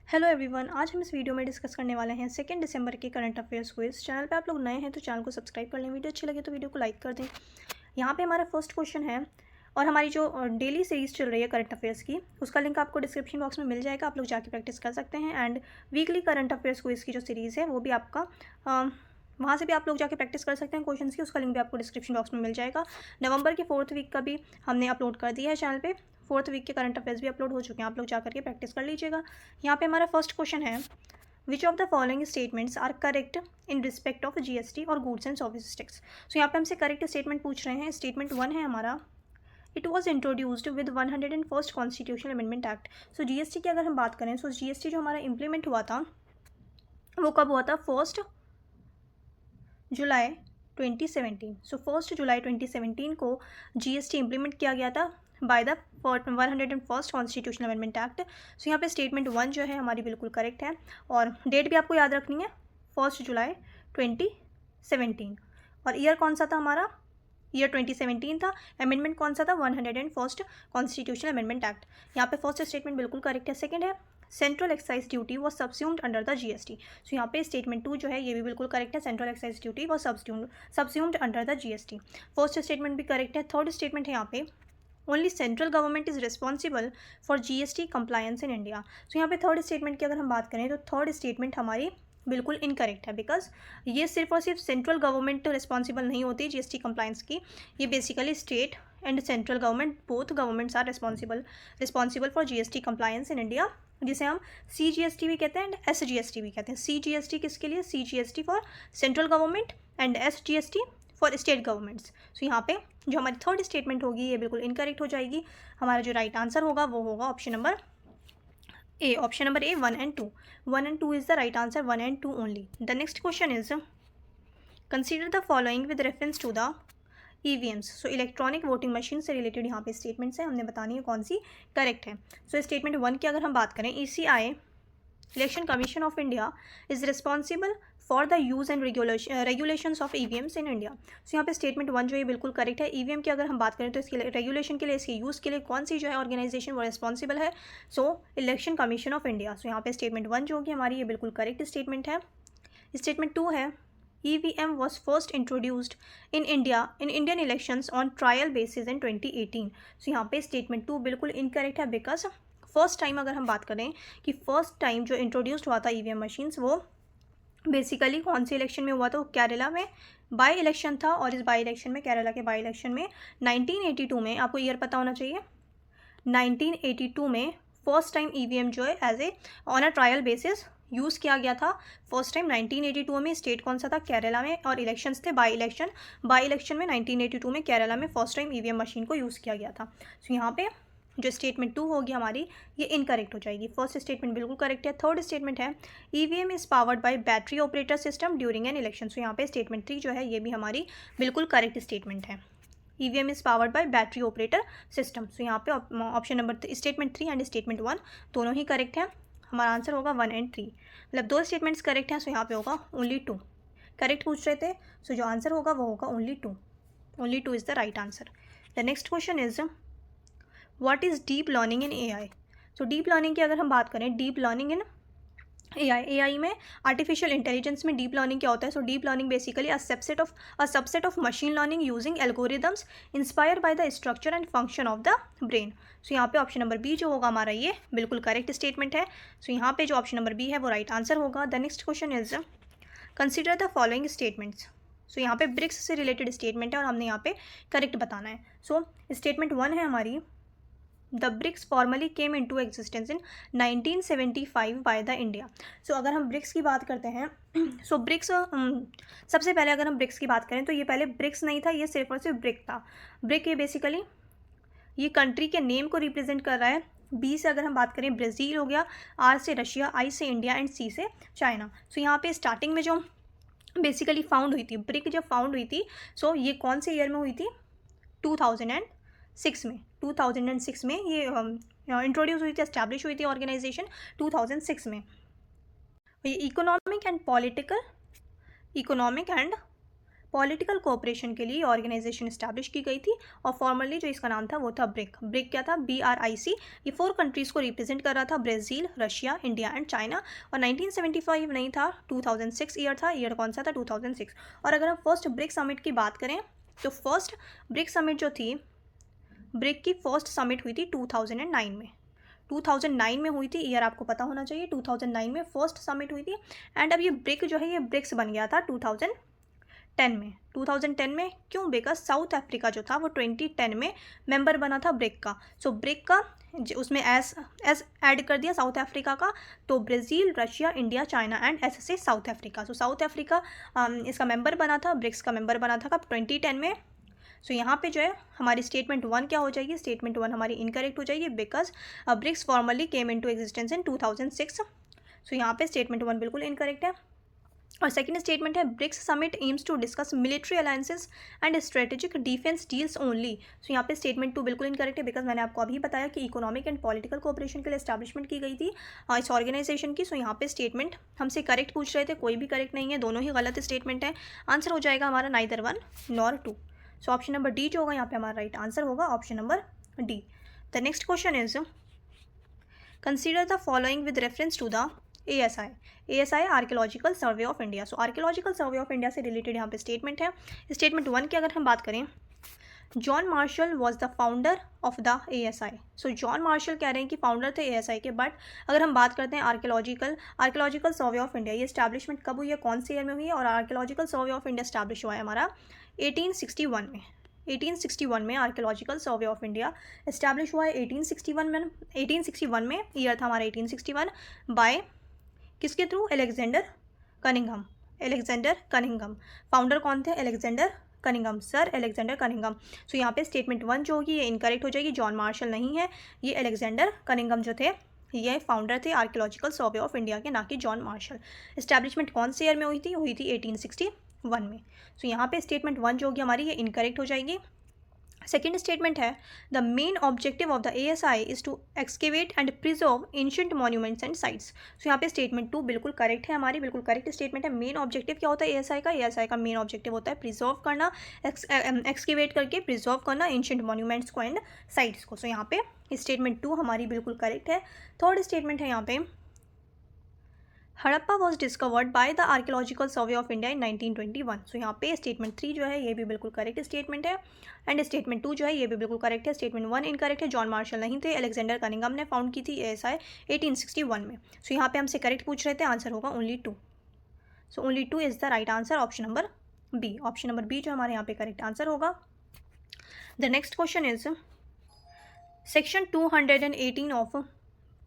Hello everyone, आज हम इस वीडियो में डिस्कस करने वाले हैं 2 दिसंबर के करंट अफेयर्स क्विज। चैनल पे आप लोग नए हैं तो चैनल को सब्सक्राइब कर लें। वीडियो अच्छी लगे तो वीडियो को लाइक कर दें। यहाँ पे हमारा फर्स्ट क्वेश्चन है और हमारी जो डेली सीरीज़ चल रही है करंट अफेयर्स की, उसका लिंक आपको डिस्क्रिप्शन बॉक्स में मिल जाएगा। आप लोग जाके प्रैक्टिस कर सकते हैं। And weekly current affairs quiz की जो सीरीज़ है वो भी आपका वहाँ से भी आप लोग जाके प्रैक्टिस कर सकते हैं क्वेश्चंस की। उसका लिंक भी आपको डिस्क्रिप्शन बॉक्स में मिल जाएगा। नवंबर की 4th वीक का भी हमने अपलोड कर दिया है चैनल पे। 4th वीक के करंट अफेयर्स भी अपलोड हो चुके हैं, आप लोग जा करके प्रैक्टिस कर लीजिएगा। यहाँ पे हमारा फर्स्ट क्वेश्चन है, which of the following statements are correct in respect of GST और goods and services tax. So यहाँ पे हमसे करेक्ट स्टेटमेंट पूछ रहे हैं। स्टेटमेंट 1 है हमारा, it was introduced with 101st constitutional amendment act. So GST की अगर हम बात करें, सो जीएसटी जो हमारा इम्प्लीमेंट हुआ था वो कब हुआ था? 1 जुलाई 2017। सो 1 जुलाई 2017 को जीएसटी इम्प्लीमेंट किया गया था by the 101st constitutional amendment act. So यहाँ पे स्टेटमेंट 1 जो है हमारी बिल्कुल करेक्ट है और डेट भी आपको याद रखनी है, 1 जुलाई 2017। और ईयर कौन सा था हमारा? ईयर 2017 था। अमेंडमेंट कौन सा था? 101st constitutional amendment act. यहाँ पे फर्स्ट स्टेटमेंट बिल्कुल करेक्ट है। सेकंड है, central excise duty was subsumed under the GST. So यहाँ पे स्टेटमेंट 2 जो है ये भी बिल्कुल करेक्ट है। Central excise duty was subsumed under the GST. First statement भी करेक्ट है। थर्ड स्टेटमेंट है यहाँ पे, only central government is responsible for GST compliance in India. So यहाँ पे थर्ड स्टेटमेंट की अगर हम बात करें तो थर्ड स्टेटमेंट हमारी बिल्कुल इनकरेक्ट है, बिकॉज ये सिर्फ और सिर्फ सेंट्रल गवर्नमेंट रिस्पॉन्सिबल नहीं होती जीएसटी कंप्लायंस की। ये basically state and central government, both governments are responsible for GST compliance in India, जिसे हम CGST भी कहते हैं एंड SGST भी कहते हैं। CGST किसके लिए? CGST for central government and SGST for state governments. So यहाँ पे जो हमारी थर्ड स्टेटमेंट होगी ये बिल्कुल इनकरेक्ट हो जाएगी। हमारा जो राइट आंसर होगा वो होगा option number A, option number A, 1 and 2. 1 and 2 is the right answer, 1 and 2 only. The next question is, consider the following with reference to the EVMs. So electronic voting machine से related यहाँ पे statements हैं, हमने बतानी है कौन C correct है। सो statement 1 की अगर हम बात करें, ECI election commission of India is responsible for the use and regulations of EVMs in India. So यहाँ पे स्टेटमेंट 1 जो ये बिल्कुल करेक्ट है। EVM की अगर हम बात करें तो इसके रेगुलेशन के लिए, इसके यूज़ के लिए कौन सी जो है ऑर्गेनाइजेशन वो रिस्पॉन्सिबल है? सो election commission of India. So यहाँ पे स्टेटमेंट 1 जो होगी हमारी ये बिल्कुल करेक्ट स्टेटमेंट है। स्टेटमेंट 2 है, EVM was first introduced in India in Indian elections on trial basis in 2018। सो यहाँ पे स्टेटमेंट 2 बिल्कुल इनकरेक्ट है, बिकॉज फर्स्ट टाइम अगर हम बात करें कि फर्स्ट टाइम जो इंट्रोड्यूस्ड हुआ था EVM मशीन्स, वो बेसिकली कौन से इलेक्शन में हुआ था? वो केरला में बाई इलेक्शन था। और इस बाई इलेक्शन में, केरला के बाई इलेक्शन में 1982 में, आपको ईयर पता होना चाहिए, 1982 में फर्स्ट टाइम EVM जो है as a on a trial basis use किया गया था। फर्स्ट टाइम 1982 में। स्टेट कौन सा था? केरला में। और इलेक्शंस थे बाई इलेक्शन में 1982 में केरला में फर्स्ट टाइम EVM मशीन को यूज़ किया गया था। सो यहाँ पे जो स्टेटमेंट 2 होगी हमारी ये इनकरेक्ट हो जाएगी। फर्स्ट स्टेटमेंट बिल्कुल करेक्ट है। थर्ड स्टेटमेंट है, EVM is powered by battery operator system during an election. So यहाँ पे स्टेटमेंट 3 जो है ये भी हमारी बिल्कुल करेक्ट स्टेटमेंट है। EVM is powered by battery operator system. So यहाँ पे option number statement 3 and statement 1 दोनों ही करेक्ट है। हमारा आंसर होगा 1 and 3, मतलब 2 स्टेटमेंट्स करेक्ट हैं। सो यहाँ पे होगा ओनली 2 करेक्ट पूछ रहे थे। सो जो आंसर होगा वो होगा only 2 is the right answer. The next question is, what is deep learning in AI। So deep learning की अगर हम बात करें, डीप लर्निंग इन AI में आर्टिफिशियल इंटेलिजेंस में डीप लर्निंग क्या होता है? So deep learning basically a subset of machine learning using algorithms inspire by the structure and function of the brain. So यहाँ पे ऑप्शन नंबर बी जो होगा हमारा ये बिल्कुल करेक्ट स्टेटमेंट है। सो यहाँ पे जो ऑप्शन नंबर बी है वो राइट आंसर होगा। The next question is, consider the following statements. So यहाँ पे ब्रिक्स से रिलेटेड स्टेटमेंट है और हमने यहाँ पे करेक्ट बताना है। सो स्टेटमेंट 1 है हमारी, the BRICS formally came into existence in 1975 by the India. So अगर हम ब्रिक्स की बात करते हैं, सो ब्रिक्स सबसे पहले अगर हम ब्रिक्स की बात करें तो ये पहले ब्रिक्स नहीं था, ये सिर्फ और सिर्फ ब्रिक था। ब्रिक ये बेसिकली ये कंट्री के नेम को रिप्रेजेंट कर रहा है। बी से अगर हम बात करें ब्राज़ील हो गया, आर से रशिया, आई से इंडिया एंड सी से चाइना। सो यहाँ पे स्टार्टिंग में जो बेसिकली फाउंड हुई थी, ब्रिक जब फाउंड हुई थी, सो ये कौन से ईयर में हुई थी? 2006 में। 2006 में ये इंट्रोड्यूस हुई थी, एस्टैब्लिश हुई थी ऑर्गेनाइजेशन 2006 में। ये इकोनॉमिक एंड पॉलिटिकल कोऑपरेशन के लिए ऑर्गेनाइजेशन इस्टेब्लिश की गई थी और फॉर्मली जो इसका नाम था वो था ब्रिक। ब्रिक क्या था? BRIC। ये 4 कंट्रीज़ को रिप्रेजेंट कर रहा था, Brazil, Russia, India and China. और 1975 नहीं था, 2006 ईयर था। ईयर कौन सा था? 2006। और अगर हम फर्स्ट ब्रिक समिट की बात करें तो फर्स्ट ब्रिक समिट जो थी, ब्रिक की फर्स्ट समिट हुई थी 2009 में। 2009 में हुई थी, ईयर आपको पता होना चाहिए। 2009 में फर्स्ट समिट हुई थी। एंड अब ये ब्रिक जो है ये ब्रिक्स बन गया था 2010 में। 2010 में क्यों? बिकॉज साउथ अफ्रीका जो था वो 2010 में मेंबर बना था ब्रिक का। सो ब्रिक का उसमें एस ऐड कर दिया साउथ अफ्रीका का, तो Brazil, Russia, India, China and S से साउथ अफ्रीका। सो साउथ अफ्रीका इसका मेंबर बना था, ब्रिक्स का मेंबर बना था कब? 2010 में। सो यहाँ पे जो है हमारी स्टेटमेंट 1 क्या हो जाएगी? स्टेटमेंट 1 हमारी इनकरेक्ट हो जाएगी because BRICS formally came into existence in 2006। So यहाँ पे स्टेटमेंट 1 बिल्कुल इनकरेक्ट है। और सेकंड स्टेटमेंट है BRICS summit aims to discuss military alliances and strategic defence deals only. So यहाँ पे स्टेटमेंट 2 बिल्कुल इनकरेक्ट है बिकॉज मैंने आपको अभी बताया कि इकोनॉमिक एंड पॉलिटिकल कोऑपरेशन के लिए एस्टैब्लिशमेंट की गई थी इस ऑर्गेनाइजेशन की। सो यहाँ पे स्टेटमेंट हमसे करेक्ट पूछ रहे थे, कोई भी करेक्ट नहीं है, दोनों ही गलत स्टेटमेंट है। आंसर हो जाएगा हमारा neither 1 nor 2। So option number D जो होगा यहाँ पे हमारा राइट आंसर होगा option number D. The next question is consider the following with reference to the ASI archaeological survey of India. So archaeological survey of India से related यहाँ पे statement है। स्टेटमेंट 1 की अगर हम बात करें, John Marshall was the founder of the ASI। So John Marshall कह रहे हैं कि फाउंडर थे ASI के। बट अगर हम बात करते हैं आर्कियोलॉजिकल सर्वे ऑफ इंडिया, ये स्टैब्लिशमेंट कब हुई है, कौन से ईयर में हुई है? और archaeological survey of India establish हुआ है हमारा 1861 में। 1861 में archaeological survey of India establish हुआ है 1861 में। ईयर था हमारा 1861 बाय किसके थ्रू? Alexander Cunningham. फाउंडर कौन थे? Alexander Cunningham, sir Alexander Cunningham. So यहाँ पे स्टेटमेंट 1 जो होगी ये इनकरेक्ट हो जाएगी, जॉन मार्शल नहीं है, ये अलेक्जेंडर कनिंघम जो थे ये फाउंडर थे आर्कियोलॉजिकल सर्वे ऑफ इंडिया के, ना कि जॉन मार्शल। इस्टेब्लिशमेंट कौन से ईयर में हुई थी? 1861 में। सो यहाँ पे स्टेटमेंट 1 जो होगी हमारी ये इनकरेक्ट हो जाएगी। सेकेंड स्टेटमेंट है the main objective of the ASI is to excavate and preserve ancient monuments and sites. So यहाँ पे स्टेटमेंट 2 बिल्कुल करेक्ट है हमारी, बिल्कुल करेक्ट स्टेटमेंट है। मेन ऑब्जेक्टिव क्या होता है ASI का? ASI का मेन ऑब्जेक्टिव होता है प्रिजर्व करना, एक्सकेवेट करके प्रिजर्व करना एंशिएंट मॉन्यूमेंट्स को एंड साइट्स को। सो यहाँ पे स्टेटमेंट 2 हमारी बिल्कुल करेक्ट है। थर्ड स्टेटमेंट है यहाँ पे Harappa was discovered by the archaeological survey of India in 1921। सो यहाँ पे स्टेटमेंट 3 जो है ये भी बिल्कुल करेक्ट स्टेटमेंट है। एंड स्टेटमेंट 2 जो है ये भी बिल्कुल करेक्ट है। स्टेटमेंट 1 इनकरेक्ट है, जॉन मार्शल नहीं थे, अलेक्जेंडर कनिंघम ने फाउंड की थी ASI 1861 में। सो यहाँ पे हमसे करेक्ट पूछ रहे थे, आंसर होगा only 2। So only 2 is the right answer, option number B. Option number B जो हमारे यहाँ पे करेक्ट आंसर होगा। The next question is section 218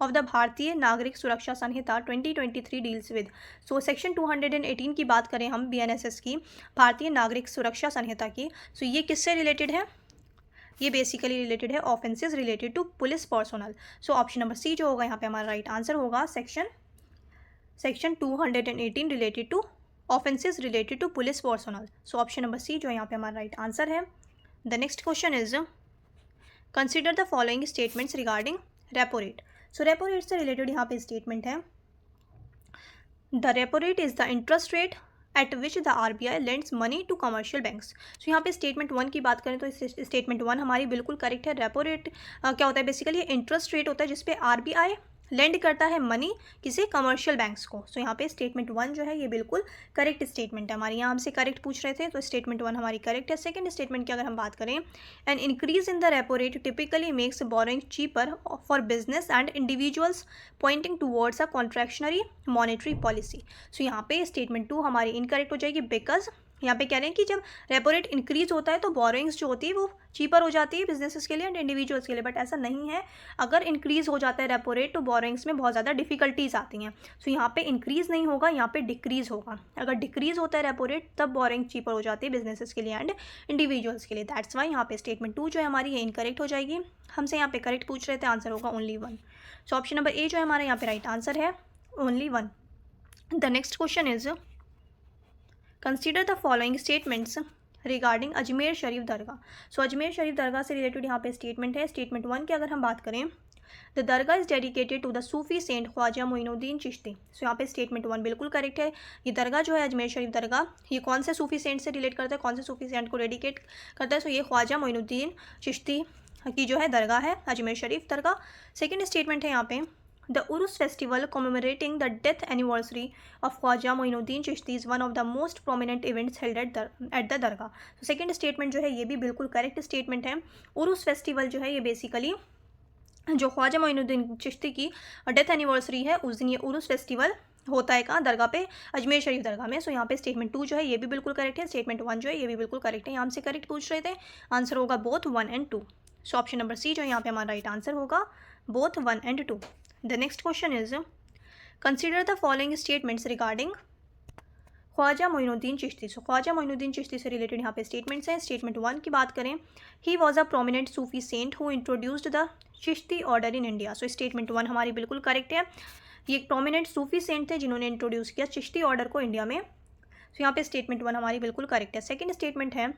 of the Bharatiya Nagarik Suraksha Sanhita 2023 deals with. So section 218 की बात करें हम BNSS की, भारतीय नागरिक सुरक्षा संहिता की, सो ये किससे रिलेटेड है? ये बेसिकली रिलेटेड है offences related to police personnel. So option number C जो होगा यहाँ पे हमारा राइट आंसर होगा section 218 related to offences related to police personnel. So option number C जो यहाँ पे हमारा राइट आंसर है। The next question is consider the following statements regarding repo rate. So repo rate से रिलेटेड यहाँ पे statement है the repo rate is the interest rate at which the RBI lends money to commercial banks. So यहाँ पे statement 1 की बात करें तो स्टेटमेंट 1 हमारी बिल्कुल करेक्ट है। रेपो रेट क्या होता है? बेसिकली इंटरेस्ट रेट होता है जिसपे RBI लेंड करता है मनी किसी कमर्शियल बैंक्स को। सो यहाँ पे स्टेटमेंट 1 जो है ये बिल्कुल करेक्ट स्टेटमेंट है हमारी। यहाँ हमसे करेक्ट पूछ रहे थे तो स्टेटमेंट 1 हमारी करेक्ट है। सेकंड स्टेटमेंट की अगर हम बात करें, an increase in the repo rate typically makes borrowing cheaper for business and individuals pointing towards a contractionary monetary policy. So यहाँ पे स्टेटमेंट 2 हमारी इनकरेक्ट हो जाएगी बिकॉज यहाँ पे कह रहे हैं कि जब रेपो रेट इंक्रीज होता है तो बोरोइंग्स जो होती है वो चीपर हो जाती है बिजनेसेस के लिए एंड इंडिविजुअल्स के लिए, बट ऐसा नहीं है। अगर इंक्रीज हो जाता है रेपो रेट तो बोरोइंग्स में बहुत ज़्यादा डिफिकल्टीज आती हैं। सो यहाँ पे इंक्रीज नहीं होगा, यहाँ पे डिक्रीज होगा। अगर डिक्रीज होता है रेपो रेट तब बोरोइंग चीपर हो जाती है बिजनेसेस के लिए एंड इंडिविजुअल्स के लिए। दैट्स वाई यहाँ पे स्टेटमेंट 2 जो है हमारी ये इनकरेक्ट हो जाएगी। हमसे यहाँ पे करेक्ट पूछ रहे थे, आंसर होगा only 1। So option number A जो है हमारा यहाँ पे राइट आंसर है, only 1। The next question is consider the following statements regarding Ajmer Sharif Dargah. So Ajmer Sharif Dargah से रिलेटेड यहाँ पे स्टेटमेंट है। स्टेटमेंट 1 की अगर हम बात करें the dargah is dedicated to the Sufi saint Khwaja Moinuddin Chishti. So यहाँ पे स्टेटमेंट 1 बिल्कुल करेक्ट है। ये दरगाह जो है अजमेर शरीफ दरगाह, ये कौन से सूफी सेंट से रिलेट करता है, कौन से सूफी सेंट को डेडिकेट करता है? सो ये ख्वाजा मोइनुद्दीन चिश्ती की जो है दरगाह है, अजमेर शरीफ दरगाह। सेकेंड स्टेटमेंट है यहाँ पे, the Urs festival commemorating the death anniversary of Khwaja Moinuddin Chishti is one of the most prominent events held at the दरगाह। तो सेकेंड स्टेटमेंट जो है ये भी बिल्कुल करेक्ट स्टेटमेंट है। उरुस फेस्टिवल जो है ये बेसिकली जो ख्वाजा मोइनुद्दीन चिश्ती की डेथ एनिवर्सरी है उस दिन ये उरुस फेस्टिवल होता है कहाँ? दरगाह पे, अजमेर शरीफ दरगाह में। सो यहाँ पे स्टेटमेंट 2 जो है ये भी बिल्कुल करेक्ट है। स्टेटमेंट 1 जो है ये भी बिल्कुल करेक्ट है। यहाँ से करेक्ट पूछ रहे थे, आंसर होगा both 1 and 2। So option number C जो यहाँ पे हमारा राइट आंसर होगा both 1 and 2। The next question is, consider the following statements regarding Khwaja Moinuddin Chishti. So Khwaja Moinuddin Chishti से रिलेटेड यहाँ पे स्टेटमेंट्स हैं। स्टेटमेंट 1 की बात करें, he was a prominent Sufi saint who introduced the Chishti order in India. सो स्टेटमेंट 1 हमारी बिल्कुल करेक्ट है। ये एक प्रोमिनेंट सूफी सेंट थे जिन्होंने इंट्रोड्यूस किया चिश्ती ऑर्डर को इंडिया में। सो यहाँ पे स्टेटमेंट 1 हमारी बिल्कुल करेक्ट है। सेकेंड स्टेटमेंट है,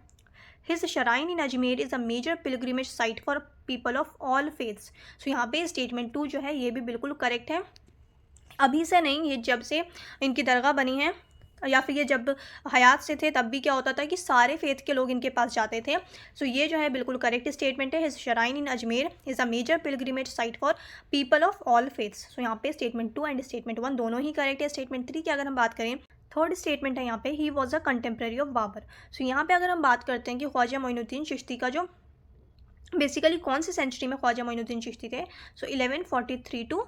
his shrine in Ajmer is a major pilgrimage site for people of all faiths. So यहाँ पे स्टेटमेंट 2 जो है ये भी बिल्कुल करेक्ट है। अभी से नहीं, ये जब से इनकी दरगाह बनी है या फिर ये जब हयात से थे तब भी क्या होता था कि सारे फेथ के लोग इनके पास जाते थे। सो ये जो है बिल्कुल करेक्ट स्टेटमेंट है। His shrine in Ajmer is a major pilgrimage site for people of all faiths. So यहाँ पे स्टेटमेंट 2 एंड स्टेटमेंट 1 दोनों ही करेक्ट है। स्टेटमेंट 3 की अगर हम बात करें, थर्ड स्टेटमेंट है यहाँ पे, he was a contemporary of Babur. So यहाँ पे अगर हम बात करते हैं कि ख्वाजा मोइनुद्दीन चिश्ती का जो बेसिकली कौन सी सेंचुरी में ख्वाजा मोइनुद्दीन चिश्ती थे, सो 1143 to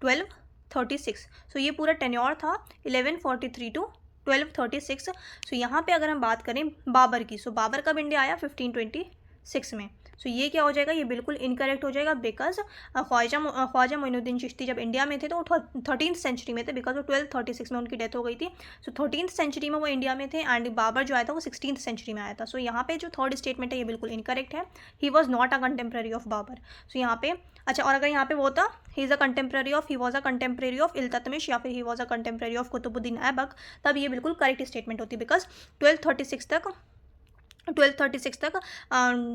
1236। सो ये पूरा टेन्योर था 1143 to 1236। सो यहाँ पे अगर हम बात करें बाबर की, सो बाबर कब इंडिया आया? 1526 में। सो ये क्या हो जाएगा? ये बिल्कुल इनकरेक्ट हो जाएगा बिकॉज ख्वाजा मोइनुद्दीन चिश्ती जब इंडिया में थे तो वो 13th सेंचुरी में थे, बिकॉज वो 1236 में उनकी डेथ हो गई थी। सो 13th सेंचुरी में वो इंडिया में थे एंड बाबर जो आया था वो 16th सेंचुरी में आया था। सो यहाँ पे जो थर्ड स्टेटमेंट है ये बिल्कुल इनकरेक्ट है। He was not a contemporary of Babur. So यहाँ पे अच्छा, और अगर यहाँ पे वो होता he was a contemporary of Iltutmish या फिर he was a contemporary of Qutbuddin Aibak, तब ये बिल्कुल करेक्ट स्टेटमेंट होती, बिकॉज 1236 तक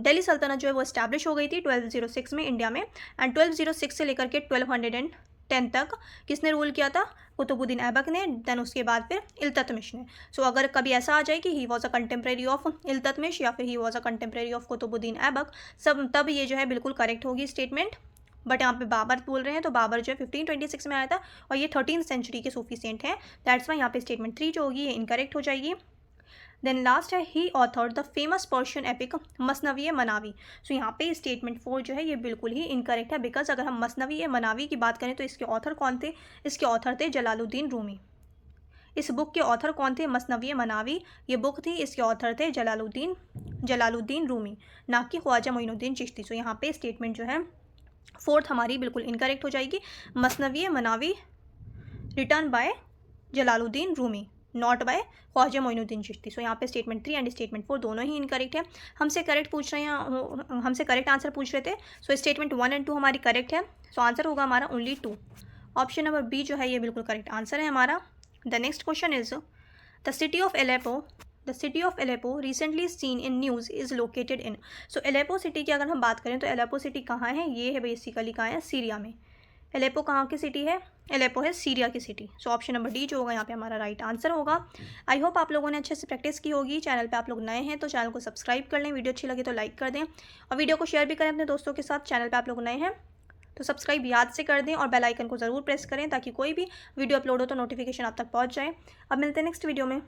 दिल्ली सल्तनत जो है वो इस्टेब्लिश हो गई थी 1206 में इंडिया में। एंड 1206 से लेकर के 1210 तक किसने रूल किया था? कुतुबुद्दीन ऐबक ने। देन उसके बाद फिर इल्ततमिश ने। सो अगर कभी ऐसा आ जाए कि he was a contemporary of Iltutmish या फिर he was a contemporary of Qutbuddin Aibak, सब तब ये जो है बिल्कुल करेक्ट होगी स्टेटमेंट। बट यहाँ पे बाबर बोल रहे हैं तो बाबर जो है 1526 में आया था और ये 13th सेंचुरी के सूफी सेंट हैं। दैट्स वाई यहाँ पे स्टेटमेंट 3 जो होगी ये इनकरेक्ट हो जाएगी। देन लास्ट है, he authored the famous Persian epic Masnavi Manavi. So यहाँ पे स्टेटमेंट 4 जो है ये बिल्कुल ही इनकरेक्ट है, बिकॉज अगर हम मसनवी मनावी की बात करें तो इसके ऑथर कौन थे? इसके ऑथर थे जलालुद्दीन रूमी। इस बुक के ऑथर कौन थे? मसनवी मनावी ये बुक थी, इसके ऑथर थे जलालुद्दीन रूमी, ना कि ख्वाजा मोइनुद्दीन चिश्ती। सो यहाँ पे स्टेटमेंट जो है 4th हमारी बिल्कुल इनकरेक्ट हो जाएगी। Masnavi Manavi written by Jalaluddin Rumi, not by Khwaja Moinuddin Chishti. So यहाँ पे स्टेटमेंट 3 एंड स्टेटमेंट 4 दोनों ही इनकरेक्ट है। हमसे करेक्ट आंसर पूछ रहे थे। सो स्टेटमेंट 1 and 2 हमारी करेक्ट है। सो आंसर होगा हमारा ओनली 2। ऑप्शन नंबर बी जो है ये बिल्कुल करेक्ट आंसर है हमारा। The next question is, the city of Aleppo recently seen in news is located in. So Aleppo city की अगर हम बात करें तो एलेपो सिटी कहाँ है? ये है बेसिकली कहाँ है? सीरिया में। एलेपो कहाँ की सिटी है? एलेपो है सीरिया की सिटी। सो ऑप्शन नंबर डी जो होगा यहाँ पे हमारा राइट आंसर होगा। आई होप आप लोगों ने अच्छे से प्रैक्टिस की होगी। चैनल पे आप लोग नए हैं तो चैनल को सब्सक्राइब कर लें, वीडियो अच्छी लगे तो लाइक कर दें और वीडियो को शेयर भी करें अपने दोस्तों के साथ। चैनल पे आप लोग नए हैं तो सब्सक्राइब याद से कर दें और बेल आइकन को ज़रूर प्रेस करें ताकि कोई भी वीडियो अपलोड हो तो नोटिफिकेशन आप तक पहुँच जाए। अब मिलते हैं नेक्स्ट वीडियो में।